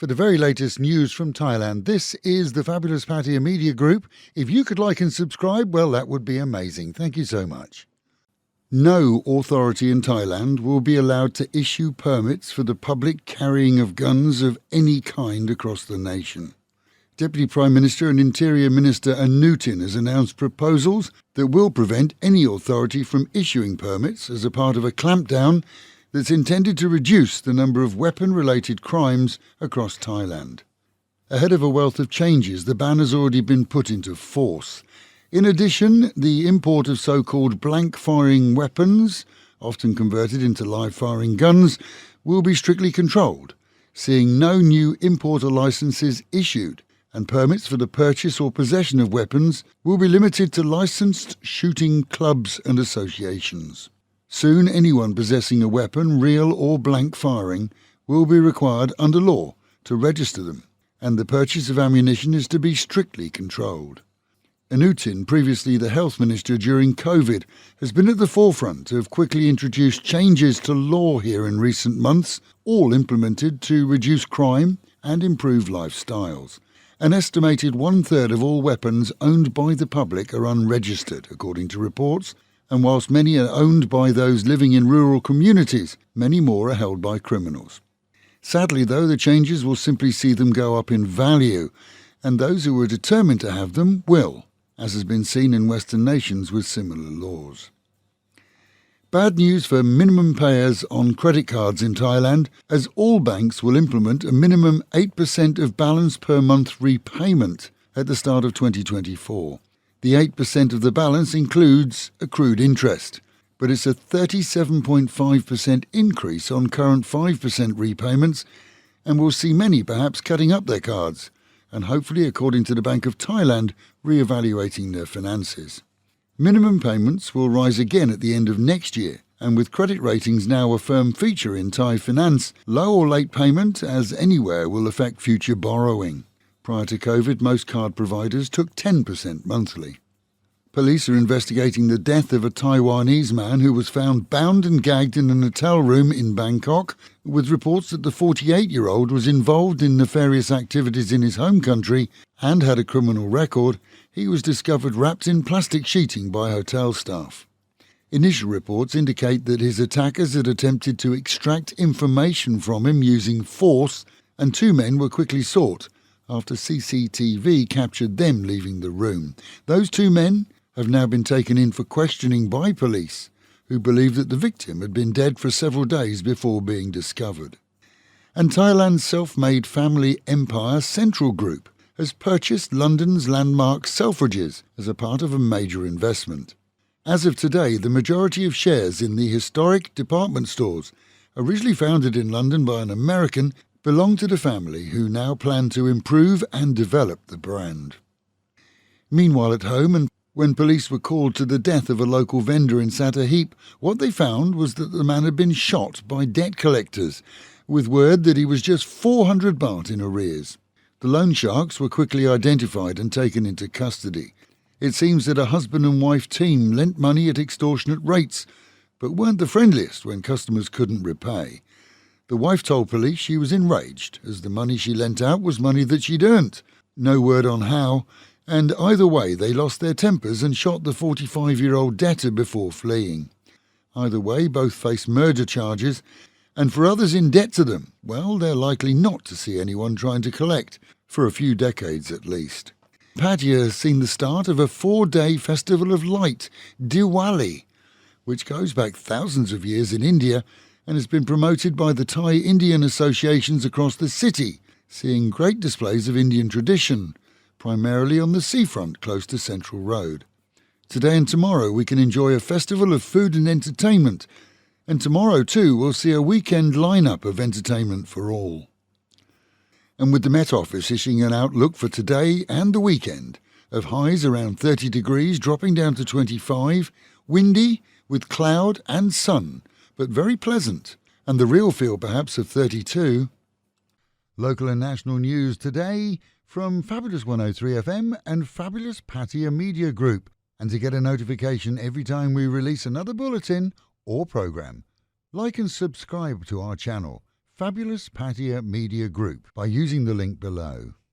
For the very latest news from Thailand, this is the Fabulous Pattaya Media Group. If you could like and subscribe, well, that would be amazing. Thank you so much. No authority in Thailand will be allowed to issue permits for the public carrying of guns of any kind across the nation. Deputy Prime Minister and Interior Minister Anutin has announced proposals that will prevent any authority from issuing permits as a part of a clampdown that's intended to reduce the number of weapon-related crimes across Thailand. Ahead of a wealth of changes, the ban has already been put into force. In addition, the import of so-called blank-firing weapons, often converted into live-firing guns, will be strictly controlled, seeing no new importer licences issued, and permits for the purchase or possession of weapons will be limited to licensed shooting clubs and associations. Soon, anyone possessing a weapon, real or blank firing, will be required under law to register them, and the purchase of ammunition is to be strictly controlled. Anutin, previously the health minister during COVID, has been at the forefront of quickly introduced changes to law here in recent months, all implemented to reduce crime and improve lifestyles. An estimated one-third of all weapons owned by the public are unregistered, according to reports, and whilst many are owned by those living in rural communities, many more are held by criminals. Sadly, though, the changes will simply see them go up in value, and those who are determined to have them will, as has been seen in Western nations with similar laws. Bad news for minimum payers on credit cards in Thailand, as all banks will implement a minimum 8% of balance per month repayment at the start of 2024. The 8% of the balance includes accrued interest, but it's a 37.5% increase on current 5% repayments, and will see many perhaps cutting up their cards, and hopefully, according to the Bank of Thailand, re-evaluating their finances. Minimum payments will rise again at the end of next year, and with credit ratings now a firm feature in Thai finance, low or late payment, as anywhere, will affect future borrowing. Prior to COVID, most card providers took 10% monthly. Police are investigating the death of a Taiwanese man who was found bound and gagged in an hotel room in Bangkok, with reports that the 48-year-old was involved in nefarious activities in his home country and had a criminal record. He was discovered wrapped in plastic sheeting by hotel staff. Initial reports indicate that his attackers had attempted to extract information from him using force, and two men were quickly sought after CCTV captured them leaving the room. Those two men have now been taken in for questioning by police, who believe that the victim had been dead for several days before being discovered. And Thailand's self-made family empire Central Group has purchased London's landmark Selfridges as a part of a major investment. As of today, the majority of shares in the historic department stores, originally founded in London by an American, belong to the family, who now plan to improve and develop the brand. Meanwhile at home, and when police were called to the death of a local vendor in Sattahip, what they found was that the man had been shot by debt collectors, with word that he was just 400 baht in arrears. The loan sharks were quickly identified and taken into custody. It seems that a husband and wife team lent money at extortionate rates, but weren't the friendliest when customers couldn't repay. The wife told police she was enraged, as the money she lent out was money that she'd earned. No word on how, and either way they lost their tempers and shot the 45-year-old debtor before fleeing. Either way, both face murder charges, and for others in debt to them, well, they're likely not to see anyone trying to collect, for a few decades at least. Pattaya has seen the start of a 4-day festival of light, Diwali, which goes back thousands of years in India and has been promoted by the Thai Indian associations across the city, seeing great displays of Indian tradition, primarily on the seafront close to Central Road. Today and tomorrow we can enjoy a festival of food and entertainment, and tomorrow too we'll see a weekend lineup of entertainment for all. And with the Met Office issuing an outlook for today and the weekend of highs around 30 degrees dropping down to 25, windy with cloud and sun, but very pleasant, and the real feel perhaps of 32. Local and national news today from Fabulous 103 FM and Fabulous Pattaya Media Group. And to get a notification every time we release another bulletin or programme, like and subscribe to our channel, Fabulous Pattaya Media Group by using the link below.